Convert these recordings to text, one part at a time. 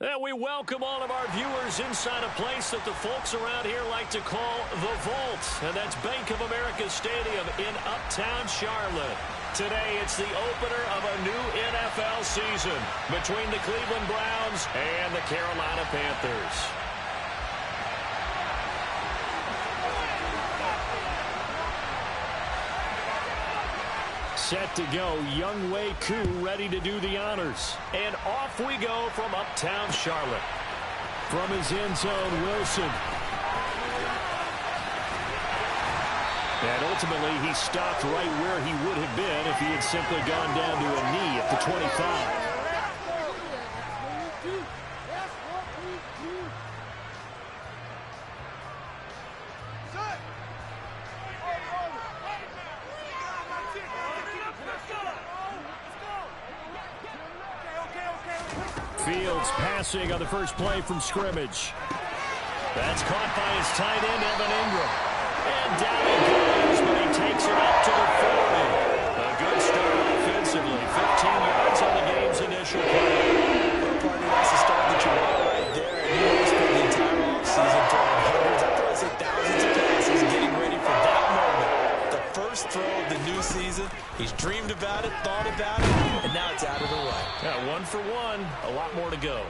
And we welcome all of our viewers inside a place that the folks around here like to call the Vault. And that's Bank of America Stadium in Uptown Charlotte. Today, it's the opener of a new NFL season between the Cleveland Browns and the Carolina Panthers. Set to go, Younghoe Koo ready to do the honors. And off we go from Uptown Charlotte. From his end zone, Wilson. And ultimately, he stopped right where he would have been if he had simply gone down to a knee at the 25. Fields passing on the first play from scrimmage. That's caught by his tight end, Evan Ingram. And down he goes, but he takes it up to the 40. A good start offensively. 15 yards on the game's initial play. Well, partner, that's the start that you want right there. And he really spent the entire offseason throwing hundreds, I thought I'd say thousands of passes, getting ready for that moment. The first throw of the new season. He's dreamed about it, thought about it, and now it's out of the way. Yeah, 1 for 1. A lot more to go.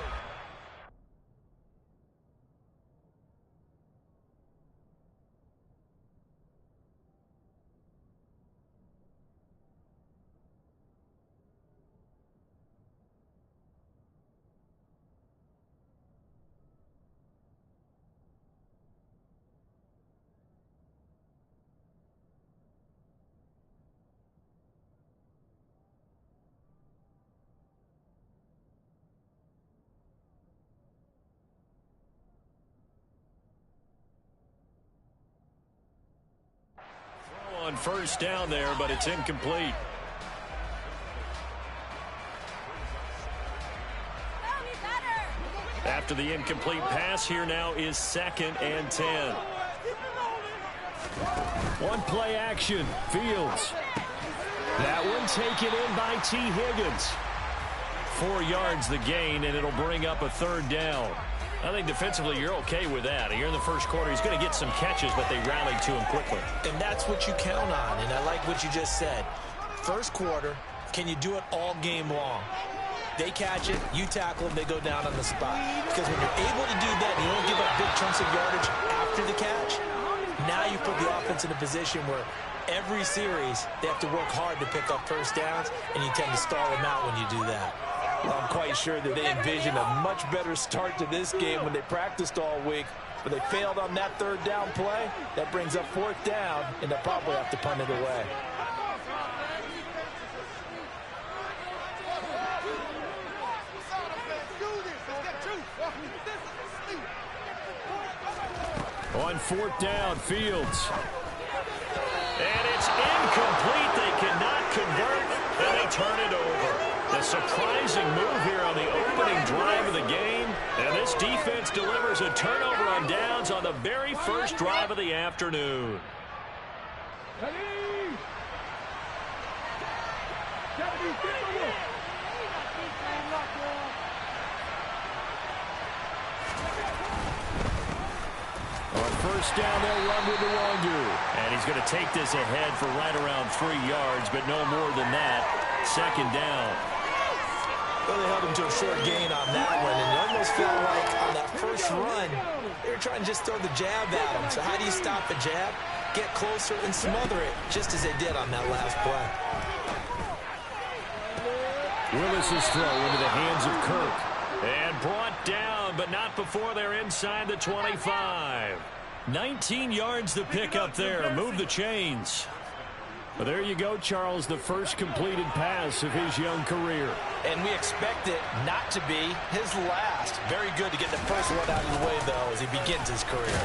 On first down there, but it's incomplete. After the incomplete pass, here now is 2nd and 10. One play action. Fields. That one taken in by T. Higgins. 4 yards the gain, and it'll bring up a 3rd down. I think defensively you're okay with that. Here in the first quarter, he's going to get some catches, but they rallied to him quickly. And that's what you count on, and I like what you just said. First quarter, can you do it all game long? They catch it, you tackle them, they go down on the spot. Because when you're able to do that, and you don't give up big chunks of yardage after the catch, now you put the offense in a position where every series they have to work hard to pick up first downs, and you tend to stall them out when you do that. Well, I'm quite sure that they envisioned a much better start to this game when they practiced all week, but they failed on that 3rd down play. That brings up 4th down, and they'll probably have to punt it away. On 4th down, Fields. And it's incomplete. They cannot convert, and they turn it over. A surprising move here on the opening drive of the game. And this defense delivers a turnover on downs on the very first drive of the afternoon. On first down, they'll run with the Wongu. And he's going to take this ahead for right around 3 yards, but no more than that. 2nd down. Well, they held him to a short gain on that one, and it almost felt like on that first run, they were trying to just throw the jab at him. So how do you stop a jab? Get closer and smother it, just as they did on that last play. Willis's throw into the hands of Kirk. And brought down, but not before they're inside the 25. 19 yards to pick up there. Move the chains. Well, there you go, Charles, the first completed pass of his young career. And we expect it not to be his last. Very good to get the first one out of the way, though, as he begins his career.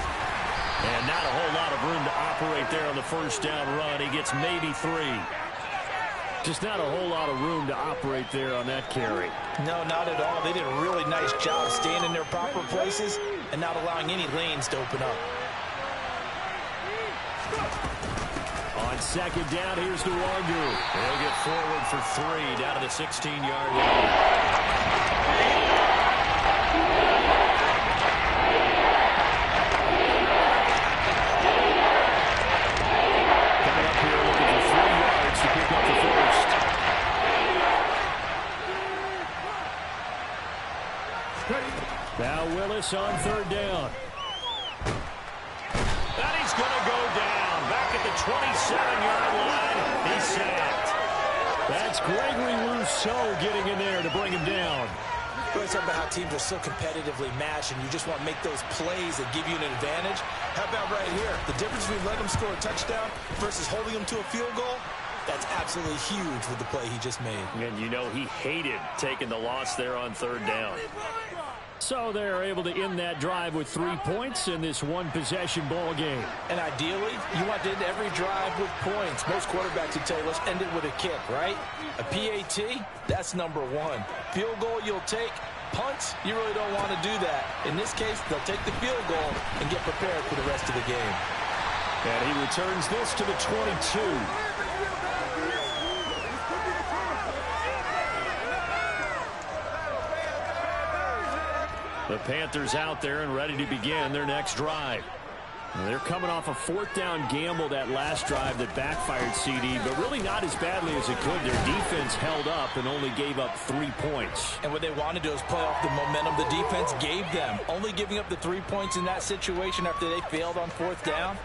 And not a whole lot of room to operate there on the first down run. He gets maybe 3. Just not a whole lot of room to operate there on that carry. No, not at all. They did a really nice job staying in their proper places and not allowing any lanes to open up. On 2nd down, here's the Wongu. They'll get forward for 3 down to the 16-yard line. Now Willis on third down. And he's going to go down. Back at the 27-yard line. He's sacked. That's Gregory Rousseau getting in there to bring him down. We're talking about how teams are so competitively matched, and you just want to make those plays that give you an advantage. How about right here? The difference between letting them score a touchdown versus holding them to a field goal, that's absolutely huge with the play he just made. And you know he hated taking the loss there on third down. So they're able to end that drive with 3 points in this one-possession ball game. And ideally, you want to end every drive with points. Most quarterbacks would tell you, let's end it with a kick, right? A PAT, that's number one. Field goal you'll take. Punts, you really don't want to do that. In this case, they'll take the field goal and get prepared for the rest of the game. And he returns this to the 22. The Panthers out there and ready to begin their next drive. They're coming off a fourth down gamble that last drive that backfired, CD, but really not as badly as it could. Their defense held up and only gave up 3 points. And what they want to do is play off the momentum the defense gave them. Only giving up the 3 points in that situation after they failed on fourth down.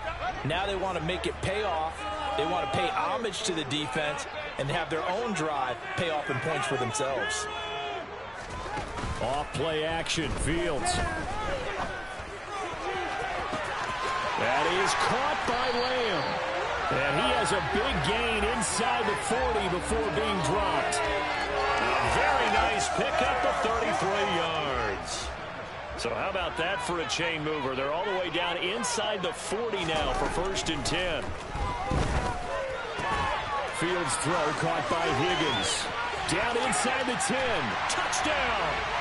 Now they want to make it pay off. They want to pay homage to the defense and have their own drive pay off in points for themselves. Off play action, Fields. That is caught by Lamb. And he has a big gain inside the 40 before being dropped. A very nice pickup of 33 yards. So how about that for a chain mover? They're all the way down inside the 40 now for 1st and 10. Fields throw caught by Higgins. Down inside the 10. Touchdown!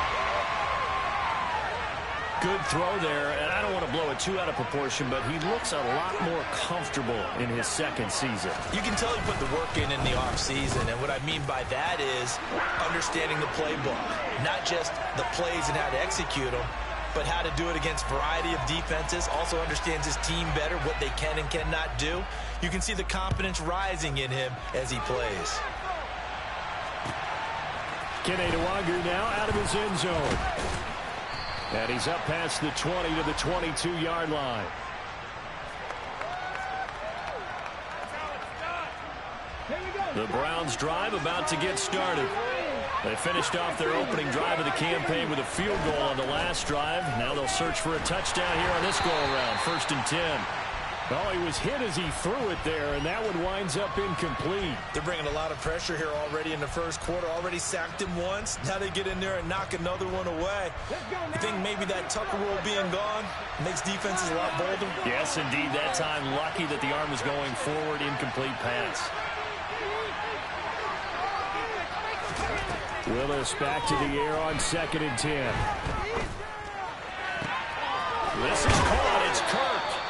Good throw there, and I don't want to blow it too out of proportion, but he looks a lot more comfortable in his second season. You can tell he put the work in the offseason, and what I mean by that is understanding the playbook. Not just the plays and how to execute them, but how to do it against a variety of defenses. Also understands his team better, what they can and cannot do. You can see the confidence rising in him as he plays. Kene Nwangwu now out of his end zone. And he's up past the 20 to the 22-yard line. The Browns drive about to get started. They finished off their opening drive of the campaign with a field goal on the last drive. Now they'll search for a touchdown here on this go-around. 1st and 10. Oh, he was hit as he threw it there, and that one winds up incomplete. They're bringing a lot of pressure here already in the first quarter. Already sacked him once. Now they get in there and knock another one away. I think maybe that Tucker rule being gone makes defenses a lot bolder. Yes, indeed. That time, lucky that the arm was going forward. Incomplete pass. Willis back to the air on 2nd and 10. This is caught. It's Kirk.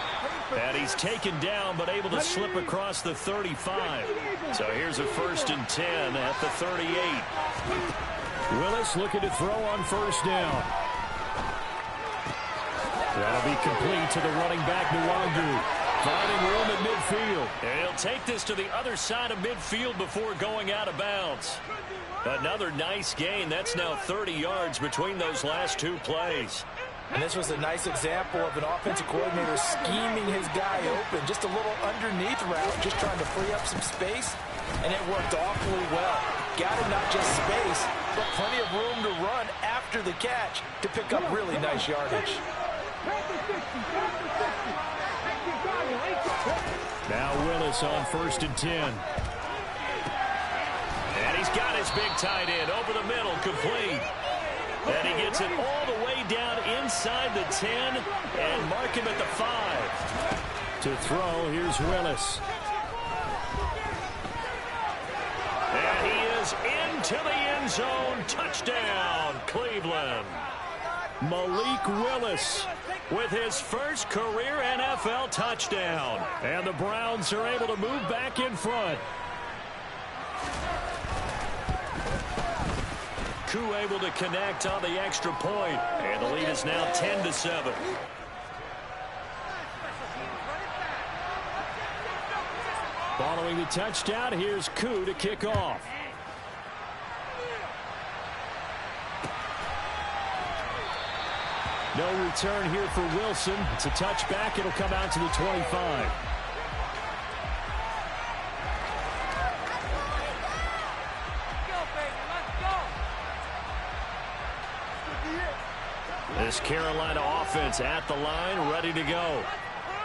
And he's taken down, but able to slip across the 35. So here's a 1st and 10 at the 38. Willis looking to throw on 1st down. That'll be complete to the running back, Nwangwu. Finding room at midfield. And he'll take this to the other side of midfield before going out of bounds. Another nice gain. That's now 30 yards between those last 2 plays. And this was a nice example of an offensive coordinator scheming his guy open. Just a little underneath route, just trying to free up some space. And it worked awfully well. Got him not just space, but plenty of room to run after the catch to pick up really nice yardage. Now Willis on 1st and 10. And he's got his big tight end over the middle, complete. And he gets it all the way down inside the 10 and mark him at the 5. To throw, here's Willis. And he is into the end zone. Touchdown, Cleveland. Malik Willis with his first career NFL touchdown. And the Browns are able to move back in front. Koo able to connect on the extra point, and the lead is now 10-7. Following the touchdown, here's Koo to kick off. No return here for Wilson. It's a touchback. It'll come out to the 25. This Carolina offense at the line, ready to go.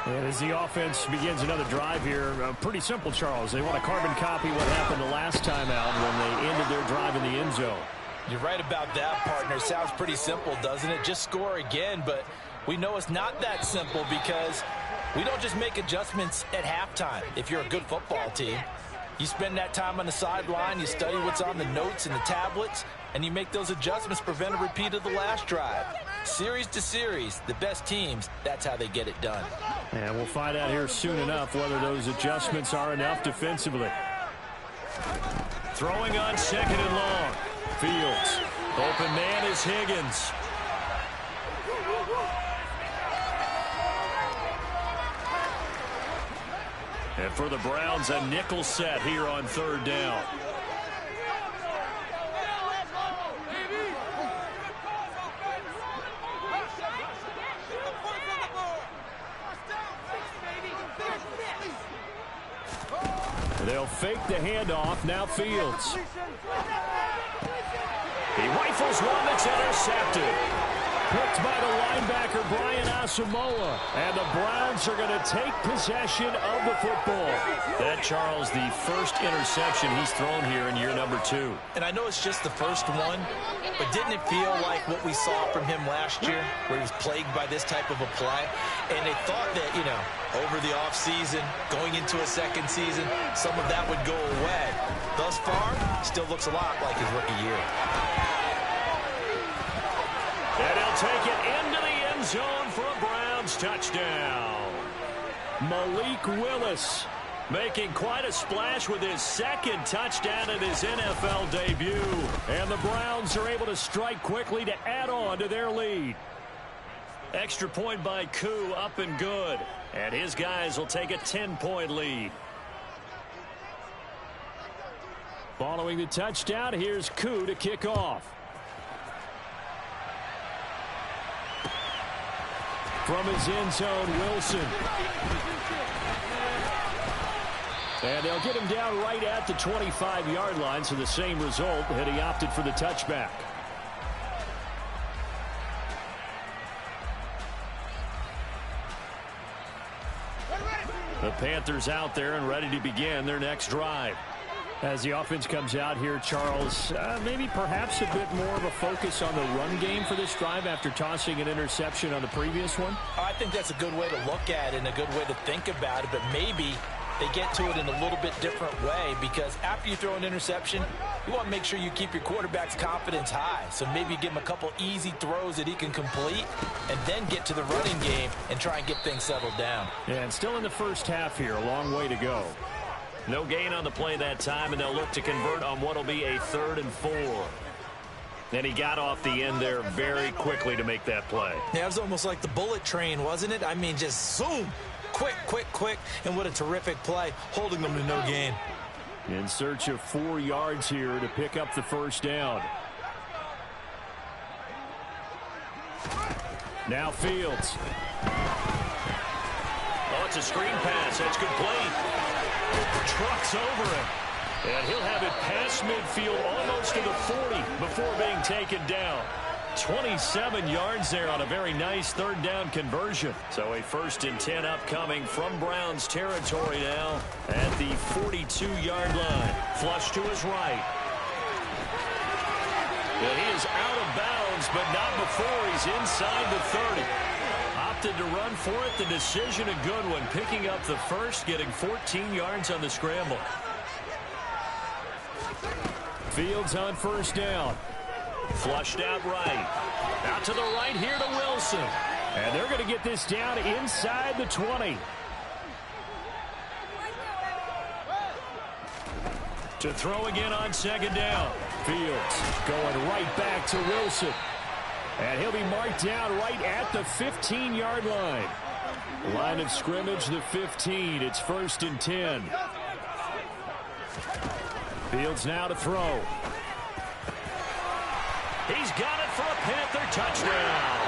And as the offense begins another drive here, pretty simple, Charles. They want to carbon copy what happened the last time out when they ended their drive in the end zone. You're right about that, partner. Sounds pretty simple, doesn't it? Just score again, but we know it's not that simple because we don't just make adjustments at halftime. If you're a good football team, you spend that time on the sideline, you study what's on the notes and the tablets, and you make those adjustments, prevent a repeat of the last drive. Series to series, the best teams, that's how they get it done. And we'll find out here soon enough whether those adjustments are enough defensively. Throwing on second and long. Fields. Open man is Higgins. And for the Browns, a nickel set here on third down. They'll fake the handoff. Now Fields. He rifles one that's intercepted. Picked by the linebacker, Brian Asamoah. And the Browns are going to take possession of the football. That, Charles, the first interception he's thrown here in year number 2. And I know it's just the first one, but didn't it feel like what we saw from him last year, where he was plagued by this type of a play? And they thought that, you know, over the offseason, going into a second season, some of that would go away. Thus far, still looks a lot like his rookie year. And he'll take it into the end zone for a Browns touchdown. Malik Willis making quite a splash with his second touchdown in his NFL debut. And the Browns are able to strike quickly to add on to their lead. Extra point by Koo, up and good. And his guys will take a 10-point lead. Following the touchdown, here's Koo to kick off. From his end zone, Wilson. And they'll get him down right at the 25-yard line, so the same result, and he opted for the touchback. The Panthers out there and ready to begin their next drive. As the offense comes out here, Charles, maybe perhaps a bit more of a focus on the run game for this drive after tossing an interception on the previous one? I think that's a good way to look at it and a good way to think about it, but maybe they get to it in a little bit different way, because after you throw an interception, you want to make sure you keep your quarterback's confidence high. So maybe give him a couple easy throws that he can complete and then get to the running game and try and get things settled down. Yeah, and still in the first half here, a long way to go. No gain on the play that time, and they'll look to convert on what will be a 3rd and 4. And he got off the end there very quickly to make that play. Yeah, it was almost like the bullet train, wasn't it? I mean, just zoom, quick, quick, quick, and what a terrific play, holding them to no gain. In search of 4 yards here to pick up the first down. Now Fields. Oh, it's a screen pass. That's complete. Trucks over him. And he'll have it past midfield almost to the 40 before being taken down. 27 yards there on a very nice 3rd down conversion. So a 1st and 10 upcoming from Browns territory now at the 42-yard line. Flush to his right. And he is out of bounds, but not before he's inside the 30. Opted to run for it. The decision a good one. Picking up the first, getting 14 yards on the scramble. Fields on 1st down. Flushed out right. Out to the right here to Wilson. And they're going to get this down inside the 20. To throw again on 2nd down. Fields going right back to Wilson. And he'll be marked down right at the 15-yard line. Line of scrimmage, the 15. It's 1st and 10. Fields now to throw. He's got it for a Panther touchdown.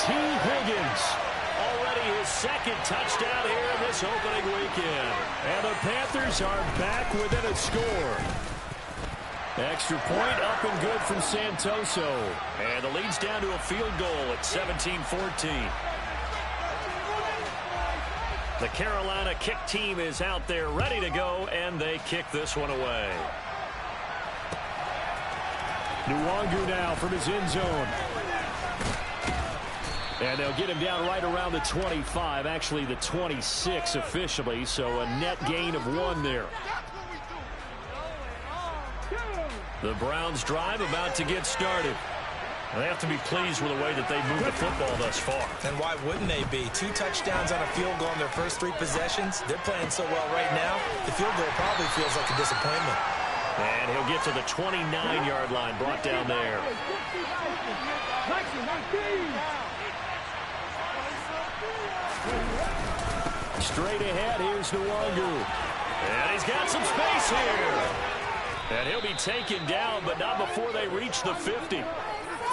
T. Higgins. Already his second touchdown here in this opening weekend. And the Panthers are back within a score. Extra point up and good from Santoso. And the lead's down to a field goal at 17-14. The Carolina kick team is out there ready to go, and they kick this one away. Nwangu now from his end zone. And they'll get him down right around the 25, actually the 26 officially, so a net gain of 1 there. The Browns drive about to get started. They have to be pleased with the way that they've moved the football thus far. And why wouldn't they be? 2 touchdowns on a field goal in their first 3 possessions. They're playing so well right now, the field goal probably feels like a disappointment. And he'll get to the 29-yard line, brought down there. Straight ahead, here's Nwangu. And he's got some space here. And he'll be taken down, but not before they reach the 50.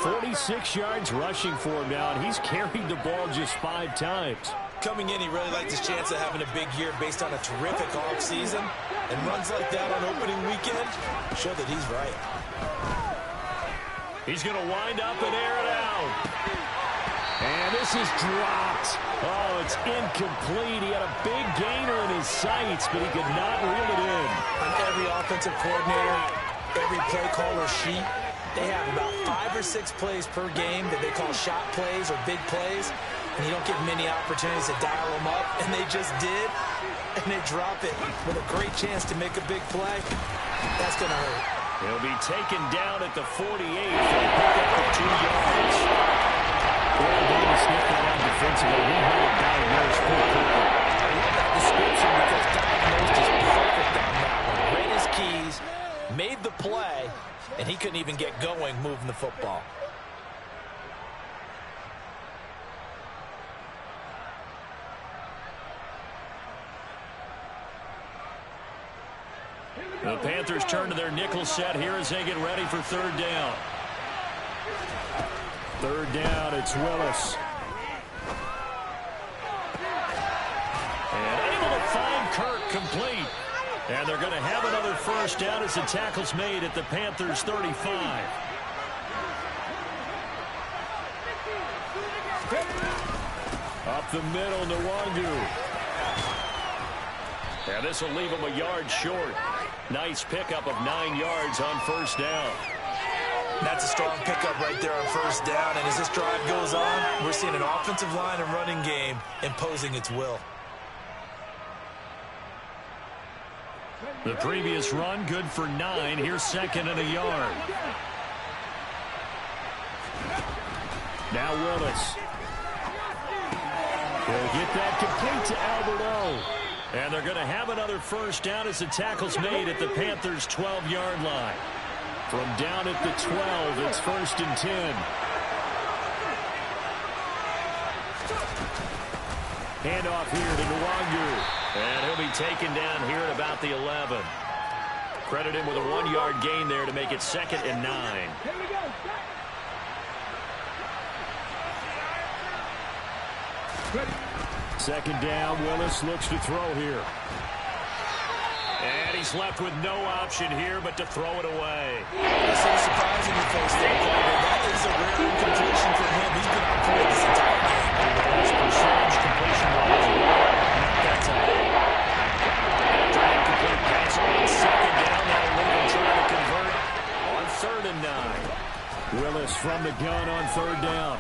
46 yards rushing for him now, and he's carried the ball just 5 times. Coming in, he really liked his chance of having a big year based on a terrific offseason. And runs like that on opening weekend show that he's right. He's going to wind up and air it out. And this is dropped. Oh, it's incomplete. He had a big gainer in his sights, but he could not reel it in. On every offensive coordinator, every play caller sheet, they have about 5 or 6 plays per game that they call shot plays or big plays. And you don't get many opportunities to dial them up, and they just did. And they drop it with a great chance to make a big play. That's going to hurt. He'll be taken down at the 48 for a pickup of 2 yards. Well, Davis sniffed that out defensively. He had it diagnosed pretty quickly. I love that description because diagnosed is perfect on that one. Read his keys, made the play, and he couldn't even get going moving the football. The Panthers turn to their nickel set here as they get ready for 3rd down. 3rd down, it's Willis. And able to find Kirk complete. And they're going to have another 1st down as the tackle's made at the Panthers' 35. Up the middle, Nwangu. And this will leave him a yard short. Nice pickup of 9 yards on 1st down. That's a strong pickup right there on 1st down. And as this drive goes on, we're seeing an offensive line and running game imposing its will. The previous run, good for 9. Here's 2nd and a yard. Now Willis. He'll get that complete to Alberto. And they're going to have another 1st down as the tackle's made at the Panthers' 12-yard line. From down at the 12, it's 1st and 10. Handoff here to Nwangu. And he'll be taken down here at about the 11. Credit him with a 1-yard gain there to make it 2nd and 9. Second down, Willis looks to throw here. And he's left with no option here but to throw it away. That's so surprising you folks there. That is a rare incompletion for him. He's been on point this entire game. His percentage completion wise, not that time. After an incomplete pass on 2nd down, that'll leave him trying to convert on 3rd and 9. Willis from the gun on 3rd down.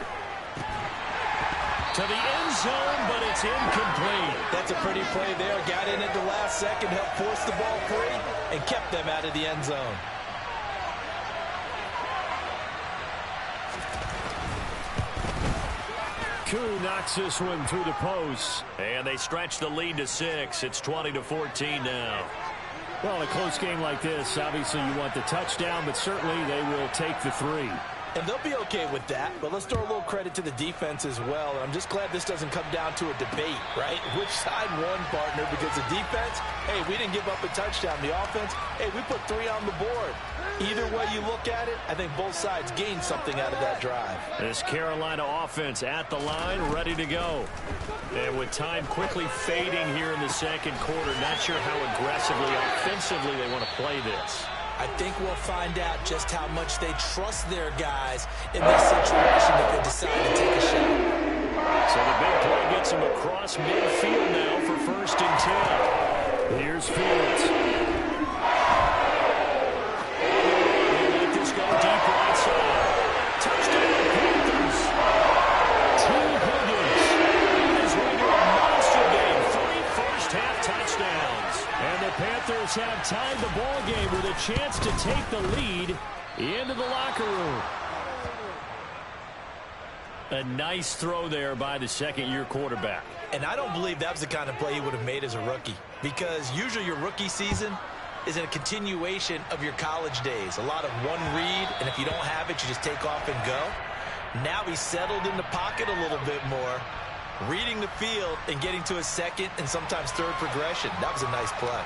To the end zone, but it's incomplete. That's a pretty play there. Got in at the last second, helped force the ball free, and kept them out of the end zone. Koo knocks this one through the post. And they stretch the lead to 6. It's 20-14 now. Well, a close game like this, obviously you want the touchdown, but certainly they will take the 3. And they'll be okay with that, but let's throw a little credit to the defense as well. I'm just glad this doesn't come down to a debate, right? Which side won, partner? Because the defense, hey, we didn't give up a touchdown. The offense, hey, we put 3 on the board. Either way you look at it, I think both sides gained something out of that drive. This Carolina offense at the line, ready to go. And with time quickly fading here in the second quarter, not sure how aggressively, offensively they want to play this. I think we'll find out just how much they trust their guys in this situation if they decide to take a shot. So the big play gets him across midfield now for 1st and 10. Here's Fields. He'll let this go deep right side. Touchdown Panthers. T. Higgins is going to a monster game. 3 first-half touchdowns. And the Panthers have tied the ball game with a chance to take the lead into the locker room. A nice throw there by the second-year quarterback. And I don't believe that was the kind of play he would have made as a rookie, because usually your rookie season is a continuation of your college days. A lot of one read, and if you don't have it, you just take off and go. Now he's settled in the pocket a little bit more, reading the field and getting to his second and sometimes third progression. That was a nice play.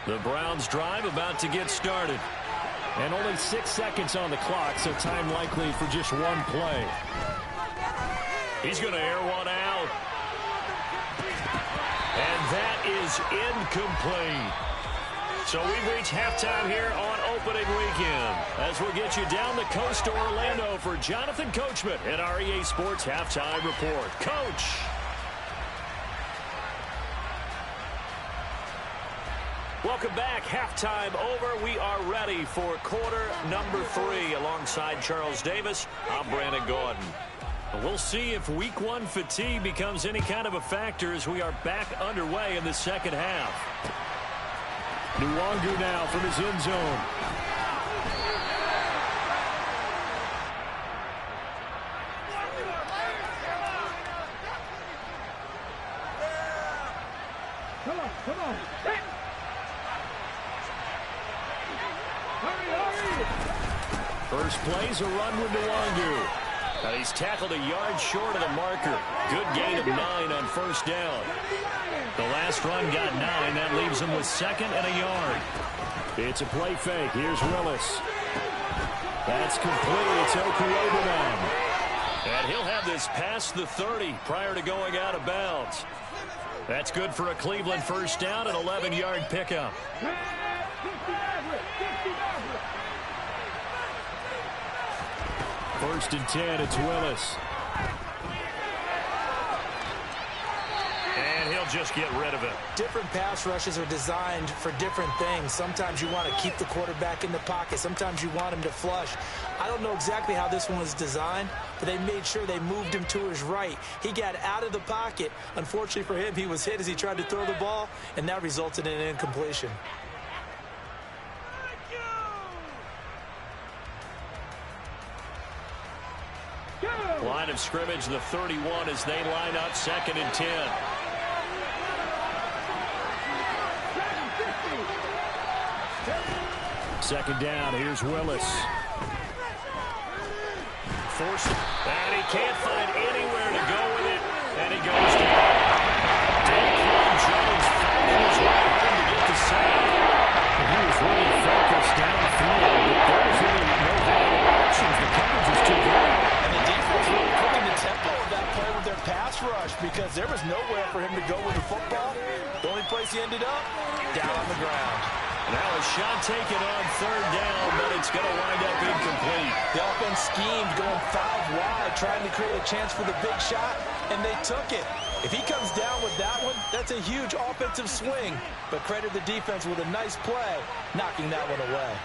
The Browns drive about to get started. And only 6 seconds on the clock, so time likely for just one play. He's going to air one out. And that is incomplete. So we've reached halftime here on opening weekend, as we'll get you down the coast to Orlando for Jonathan Coachman at our EA Sports Halftime Report. Coach. Welcome back. Halftime over. We are ready for quarter number 3 alongside Charles Davis. I'm Brandon Gordon. We'll see if week 1 fatigue becomes any kind of a factor as we are back underway in the second half. Nwangu now from his end zone. Come on. First play's a run with Nwangu. And he's tackled a yard short of the marker. Good gain of 9 on first down. The last run got 9. That leaves him with 2nd and a yard. It's a play fake. Here's Willis. That's complete. It's Okuobunan. And he'll have this past the 30 prior to going out of bounds. That's good for a Cleveland first down and 11-yard pickup. First and 10, it's Willis. And he'll just get rid of it. Different pass rushes are designed for different things. Sometimes you want to keep the quarterback in the pocket. Sometimes you want him to flush. I don't know exactly how this one was designed, but they made sure they moved him to his right. He got out of the pocket. Unfortunately for him, he was hit as he tried to throw the ball, and that resulted in an incompletion. Line of scrimmage, the 31 as they line up 2nd and 10. Second down, here's Willis. Forced, and he can't find anywhere to go with it, and he goes down. Daquan Jones finding his way home to get the sack. And he was really focused downfield, but there's really no viable options. The coverage is too good. And the defense really cooking the tempo of that play with their pass rush, because there was nowhere for him to go with the football. The only place he ended up, down on the ground. Now a shot taken on 3rd down, but it's going to wind up incomplete. The offense schemed going 5 wide, trying to create a chance for the big shot, and they took it. If he comes down with that one, that's a huge offensive swing. But credit the defense with a nice play, knocking that one away.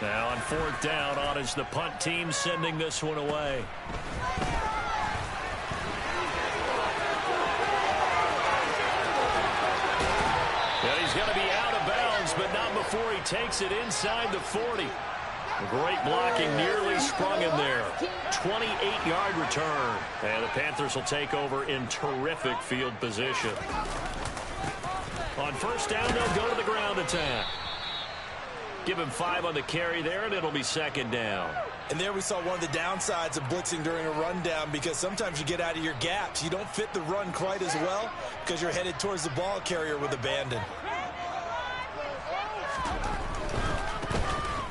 Now on 4th down, on is the punt team sending this one away. Well, he's going to be out of bounds, but not before he takes it inside the 40. Great blocking, nearly sprung him there. 28-yard return. And the Panthers will take over in terrific field position. On 1st down, they'll go to the ground attack. Give him 5 on the carry there, and it'll be second down. And there we saw one of the downsides of blitzing during a rundown, because sometimes you get out of your gaps. You don't fit the run quite as well because you're headed towards the ball carrier with abandon.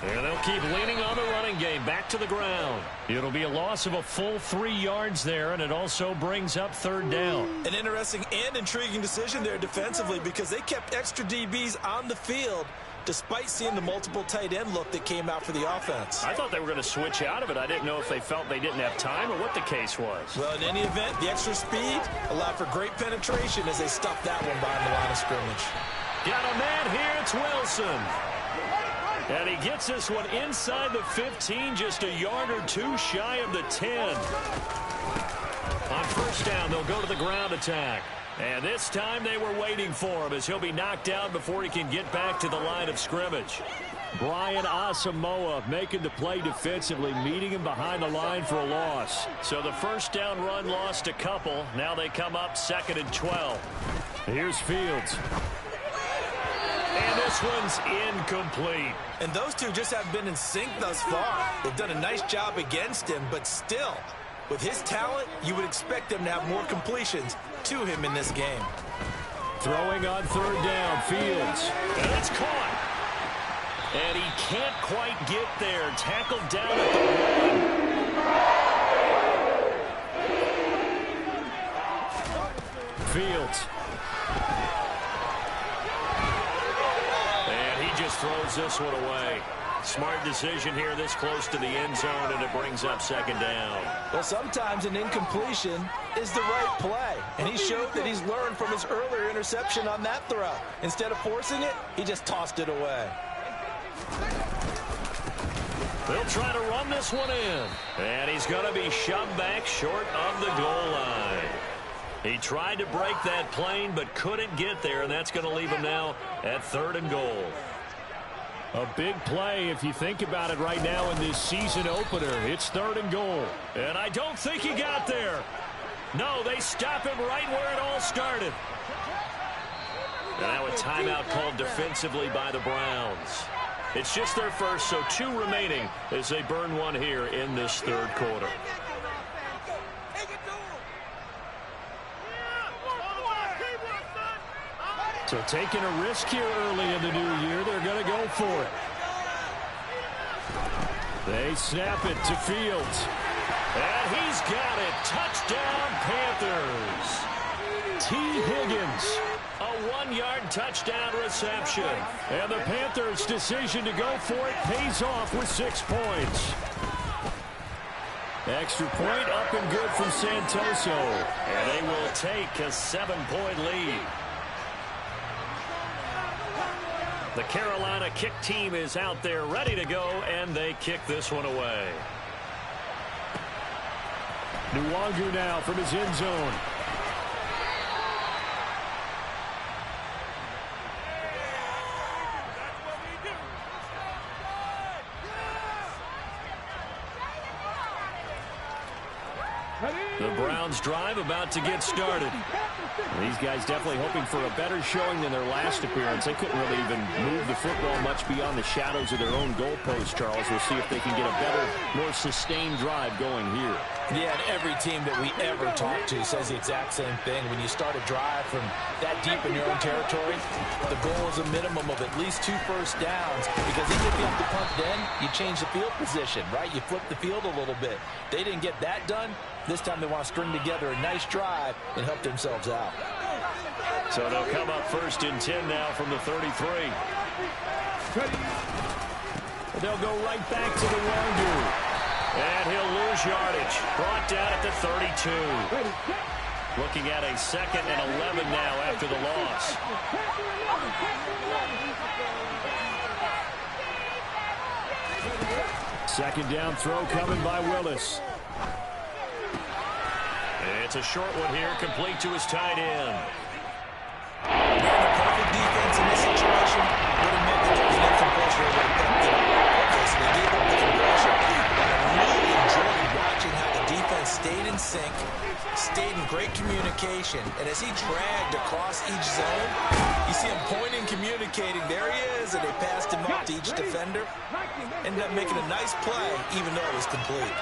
And they'll keep leaning on the running game. Back to the ground. It'll be a loss of a full 3 yards there, and it also brings up third down. An interesting and intriguing decision there defensively, because they kept extra DBs on the field despite seeing the multiple tight end look that came out for the offense. I thought they were going to switch out of it. I didn't know if they felt they didn't have time or what the case was. Well, in any event, the extra speed allowed for great penetration as they stuffed that one behind the line of scrimmage. Got a man here. It's Wilson. And he gets this one inside the 15, just a yard or 2 shy of the 10. On first down, they'll go to the ground attack. And this time they were waiting for him, as he'll be knocked down before he can get back to the line of scrimmage. Brian Asamoah making the play defensively, meeting him behind the line for a loss. So the first down run lost a couple. Now they come up 2nd and 12. Here's Fields. And this one's incomplete. And those two just haven't been in sync thus far. They've done a nice job against him, but still, with his talent, you would expect them to have more completions to him in this game. Throwing on third down, Fields. And it's caught. And he can't quite get there. Tackled down at the 1. Fields. And he just throws this one away. Smart decision here this close to the end zone, and it brings up second down. Well, sometimes an incompletion is the right play, and he showed that he's learned from his earlier interception on that throw. Instead of forcing it, he just tossed it away. They'll try to run this one in, and he's going to be shoved back short of the goal line. He tried to break that plane but couldn't get there, and that's going to leave him now at 3rd and goal. A big play if you think about it right now in this season opener. It's 3rd and goal. And I don't think he got there. No, they stop him right where it all started. And now a timeout called defensively by the Browns. It's just their first, so 2 remaining as they burn one here in this 3rd quarter. So taking a risk here early in the new year, they're going to go for it. They snap it to Fields. And he's got it. Touchdown, Panthers. T. Higgins, a 1-yard touchdown reception. And the Panthers' decision to go for it pays off with 6 points. Extra point up and good from Santoso. And they will take a 7-point lead. The Carolina kick team is out there ready to go, and they kick this one away. Nwangu now from his end zone. The Browns drive about to get started. These guys definitely hoping for a better showing than their last appearance. They couldn't really even move the football much beyond the shadows of their own goalpost, Charles. We'll see if they can get a better, more sustained drive going here. Yeah, and every team that we ever talk to says the exact same thing. When you start a drive from that deep in your own territory, the goal is a minimum of at least 2 first downs, because even if you have to punt then, you change the field position, right? You flip the field a little bit. They didn't get that done. This time they want to string together a nice drive and help themselves out. So they'll come up 1st and 10 now from the 33. They'll go right back to the Nwangu. And he'll lose yardage. Brought down at the 32. Looking at a 2nd and 11 now after the loss. Second down throw coming by Willis. It's a short one here, complete to his tight end. Man, the perfect defense in this situation would have meant that there was an incompletion. They would have picked it up. Okay, so they gave up the conversion. But I really enjoyed watching how the defense stayed in sync, stayed in great communication. communication. And as he dragged across each zone, you see him pointing, communicating. There he is, and they passed him up to each defender. Ended up making a nice play, even though it was complete.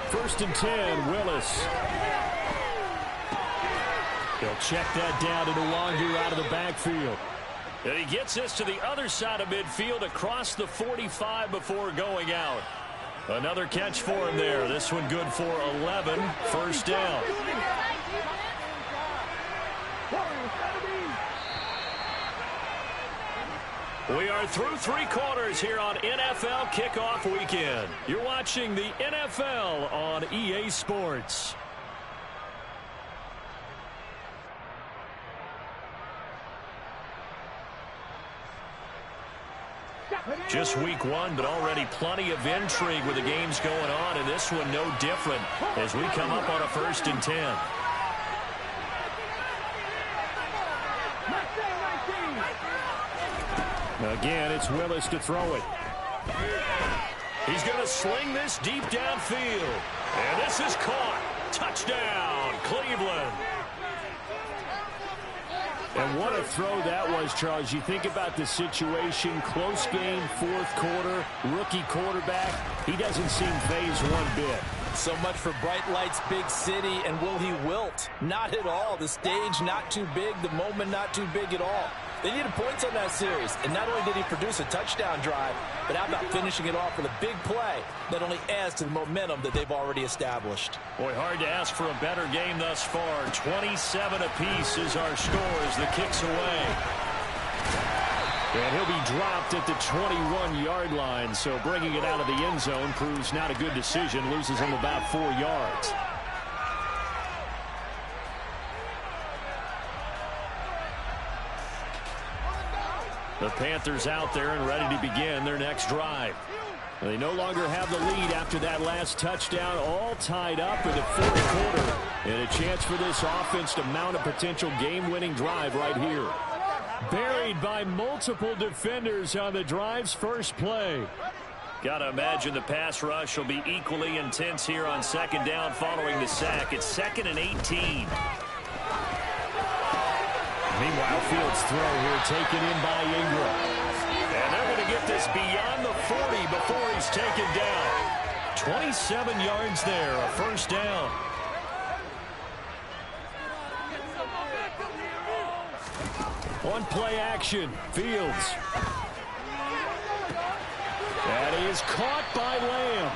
First and 10, Willis. He'll check that down to Nwangu out of the backfield. And he gets this to the other side of midfield across the 45 before going out. Another catch for him there. This one good for 11. First down. We are through 3 quarters here on NFL Kickoff Weekend. You're watching the NFL on EA Sports. Just week 1, but already plenty of intrigue with the games going on, and this one no different as we come up on a first and 10. Again, it's Willis to throw it. He's going to sling this deep downfield. And this is caught. Touchdown, Cleveland. And what a throw that was, Charles. You think about the situation, close game, 4th quarter, rookie quarterback. He doesn't seem fazed one bit. So much for bright lights, big city, and will he wilt? Not at all. The stage not too big, the moment not too big at all. They needed points on that series, and not only did he produce a touchdown drive, but how about finishing it off with a big play that only adds to the momentum that they've already established. Boy, hard to ask for a better game thus far. 27 apiece is our score as the kick's away. And he'll be dropped at the 21-yard line, so bringing it out of the end zone proves not a good decision, loses him about 4 yards. The Panthers out there and ready to begin their next drive. They no longer have the lead after that last touchdown, all tied up in the 4th quarter. And a chance for this offense to mount a potential game-winning drive right here. Buried by multiple defenders on the drive's first play. Got to imagine the pass rush will be equally intense here on 2nd down following the sack. It's 2nd and 18. Meanwhile, Fields' throw here taken in by Ingram. And they're going to get this beyond the 40 before he's taken down. 27 yards there, a first down. On play action, Fields. And he is caught by Lamb.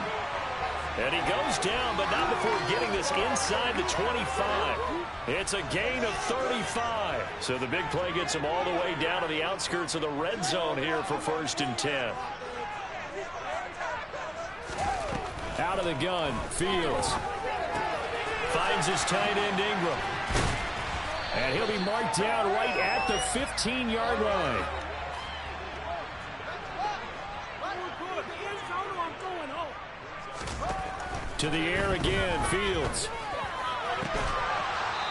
And he goes down, but not before getting this inside the 25. It's a gain of 35. So the big play gets him all the way down to the outskirts of the red zone here for 1st and 10. Out of the gun, Fields. Finds his tight end, Ingram. And he'll be marked down right at the 15-yard line. To the air again, Fields.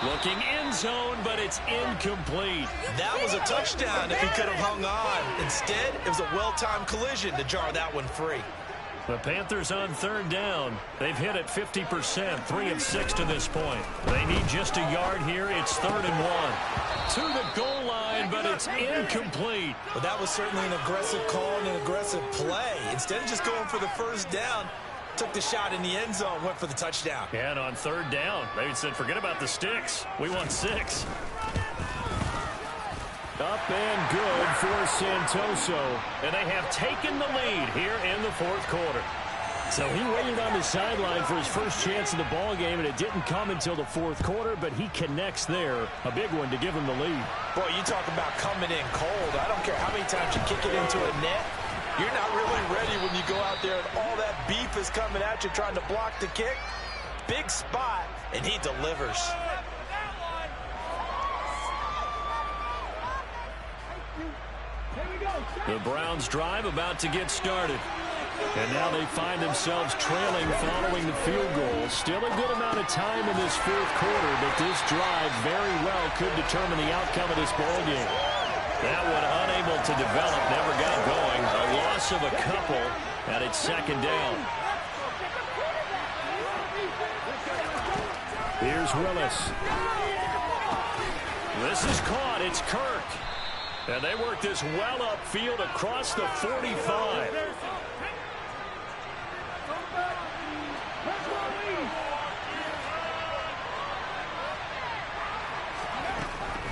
Looking end zone, but it's incomplete. That was a touchdown if he could have hung on. Instead, it was a well-timed collision to jar that one free. The Panthers on 3rd down. They've hit it 50%, 3 of 6 to this point. They need just a yard here. It's 3rd and 1. To the goal line, but it's incomplete. Well, that was certainly an aggressive call and an aggressive play. Instead of just going for the first down, took the shot in the end zone, went for the touchdown. And on 3rd down, they said, forget about the sticks. We want 6. Up and good for Santoso. And they have taken the lead here in the 4th quarter. So he waited on the sideline for his first chance in the ball game, and it didn't come until the 4th quarter, but he connects there. A big one to give him the lead. Boy, you talk about coming in cold. I don't care how many times you kick it into a net. You're not really ready when you go out there and all that beef is coming at you trying to block the kick. Big spot, and he delivers. The Browns drive about to get started. And now they find themselves trailing following the field goal. Still a good amount of time in this 4th quarter, but this drive very well could determine the outcome of this ball game. That one unable to develop, never got going. A loss of a couple, And it's second down. Here's Willis. This is caught. It's Kirk. And they work this well upfield across the 45.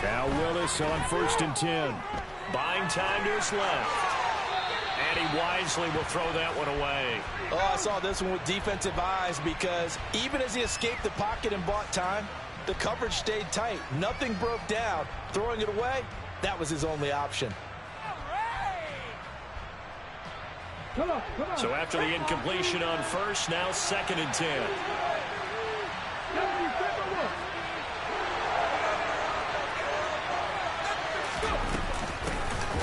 Now Willis on 1st and 10. Buying time to his left. And he wisely will throw that one away. Oh, I saw this one with defensive eyes because even as he escaped the pocket and bought time, the coverage stayed tight. Nothing broke down. Throwing it away, that was his only option. So after the incompletion on 1st, now 2nd and 10.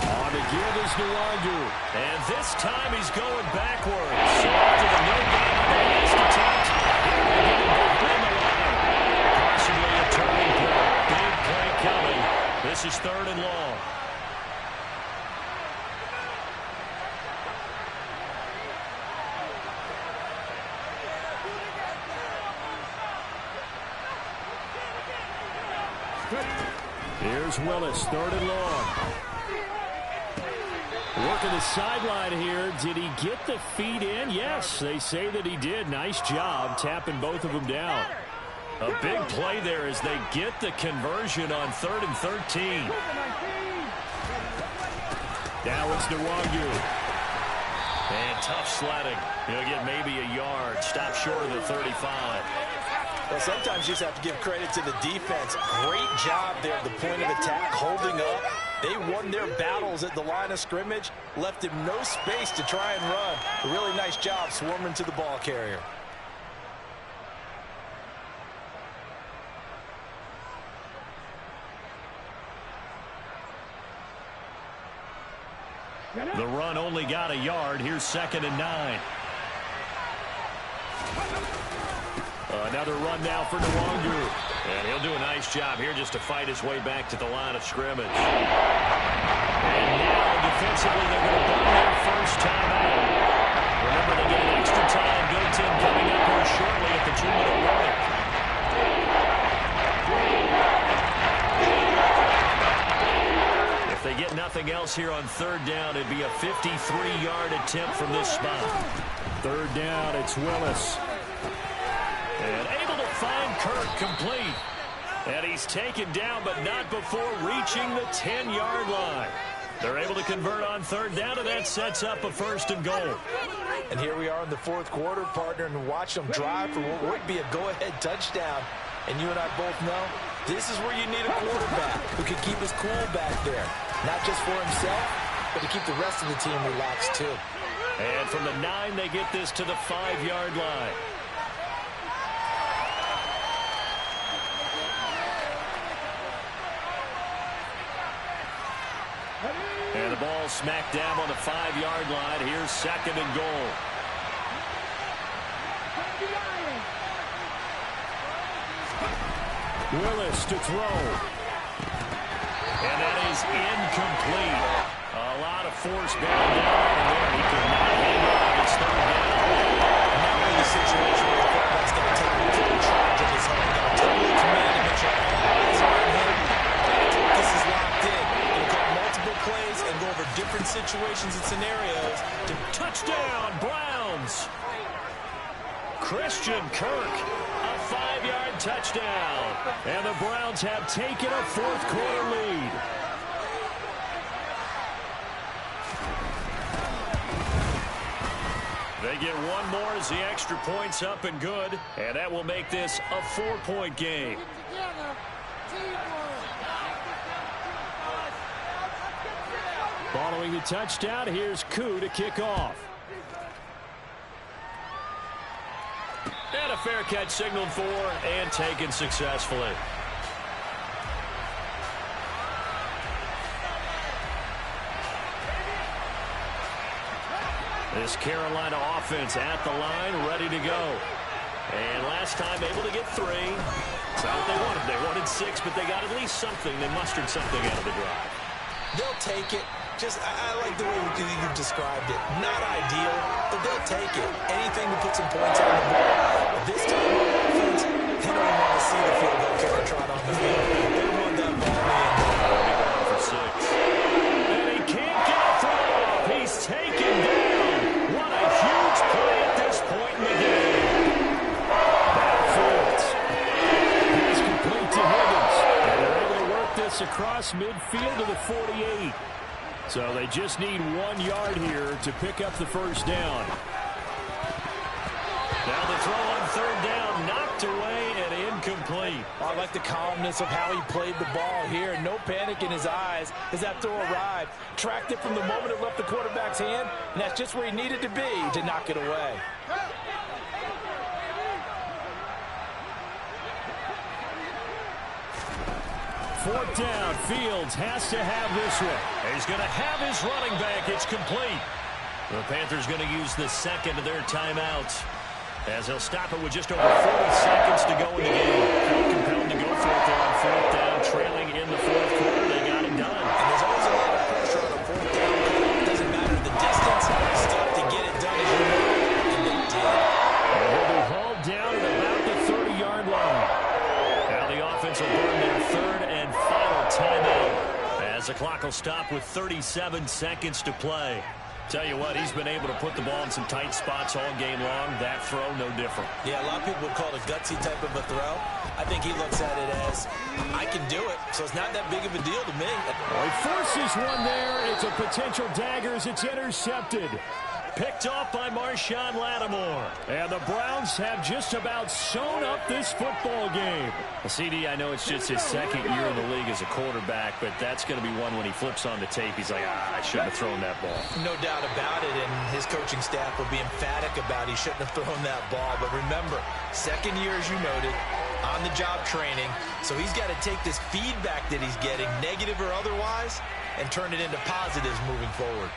On to give is Nwangu. And this time he's going backwards. So after the no gain on the last attempt, here we go behind the line. Possibly a turning point. Big play coming. This is 3rd and long. Here's Willis, 3rd and long. Working the sideline here. Did he get the feet in? Yes, they say that he did. Nice job tapping both of them down. A big play there as they get the conversion on 3rd and 13. Now it's Nwangu. And tough sledding. He'll get maybe a yard. Stop short of the 35. Well, sometimes you just have to give credit to the defense. Great job there at the point of attack, holding up. They won their battles at the line of scrimmage, left him no space to try and run. A really nice job swarming to the ball carrier. The run only got a yard. Here's 2nd and 9. Another run now for Nwangu. And he'll do a nice job here just to fight his way back to the line of scrimmage. And now defensively they're going to burn their first time out. Remember, they get an extra time built in coming up here shortly at the 2-minute warning. If they get nothing else here on 3rd down, it'd be a 53-yard attempt from this spot. 3rd down, it's Willis. And able to find Kirk complete. And he's taken down, but not before reaching the 10-yard line. They're able to convert on 3rd down, and that sets up a 1st and goal. And here we are in the 4th quarter, partner, and watch them drive for what would be a go-ahead touchdown. And you and I both know this is where you need a quarterback who can keep his cool back there. Not just for himself, but to keep the rest of the team relaxed, too. And from the 9, they get this to the 5-yard line. And the ball smacked down on the 5-yard line. Here's 2nd and goal. Willis to throw. And that is incomplete. A lot of force bearing down on him there. He could not hang on. It's 3rd down. Now in the situation where the quarterback's going to take full charge of his own. Got to totally command and make sure all eyes are on him. This is locked in. He'll call multiple plays and go over different situations and scenarios. Touchdown, Browns. Christian Kirk, a 5-yard touchdown. And the Browns have taken a 4th quarter lead. They get one more as the extra point's up and good. And that will make this a 4-point game. Following the touchdown, here's Koo to kick off. And a fair catch signaled for and taken successfully. This Carolina offense at the line, ready to go. And last time able to get 3. That's not what they wanted. They wanted 6, but they got at least something. They mustered something out of the drive. They'll take it. I like the way you've described it. Not ideal, but they'll take it. Anything to put some points on the board. But this time on offense, they don't even want to see the field goal kicker trot on the field. They want that ball in the end zone. They'll be going for 6. And he can't get a throw off. He's taken down. What a huge play at this point in the game. Now Fields. Pass complete to Higgins. And they're able to work this across midfield to the 48. So they just need 1 yard here to pick up the first down. Now the throw on third down, knocked away and incomplete. I like the calmness of how he played the ball here. No panic in his eyes as that throw arrived. Tracked it from the moment it left the quarterback's hand, and that's just where he needed to be to knock it away. Fourth down, Fields has to have this one. He's going to have his running back. It's complete. The Panthers going to use the second of their timeouts as they'll stop it with just over 40 seconds to go in the game. Felt compelled to go for it there on fourth down, trailing in the fourth quarter. They got it done. And there's always a lot of pressure on a fourth down call. It doesn't matter the distance. Still have to get it done as you know, and they did. And he'll be hauled down at about the 30-yard line. Now the offense will burn their third and final timeout as the clock will stop with 37 seconds to play. Tell you what, he's been able to put the ball in some tight spots all game long. That throw, no different. Yeah, a lot of people would call it a gutsy type of a throw. I think he looks at it as, I can do it, so it's not that big of a deal to me. Well, he forces one there. It's a potential dagger as it's intercepted. Picked off by Marshawn Lattimore. And the Browns have just about sewn up this football game. Well, CD, I know it's just his second year in the league as a quarterback, but that's going to be one when he flips on the tape. He's like, I shouldn't have thrown that ball. No doubt about it, and his coaching staff will be emphatic about he shouldn't have thrown that ball. But remember, second year, as you noted, on-the-job training. So he's got to take this feedback that he's getting, negative or otherwise, and turn it into positives moving forward.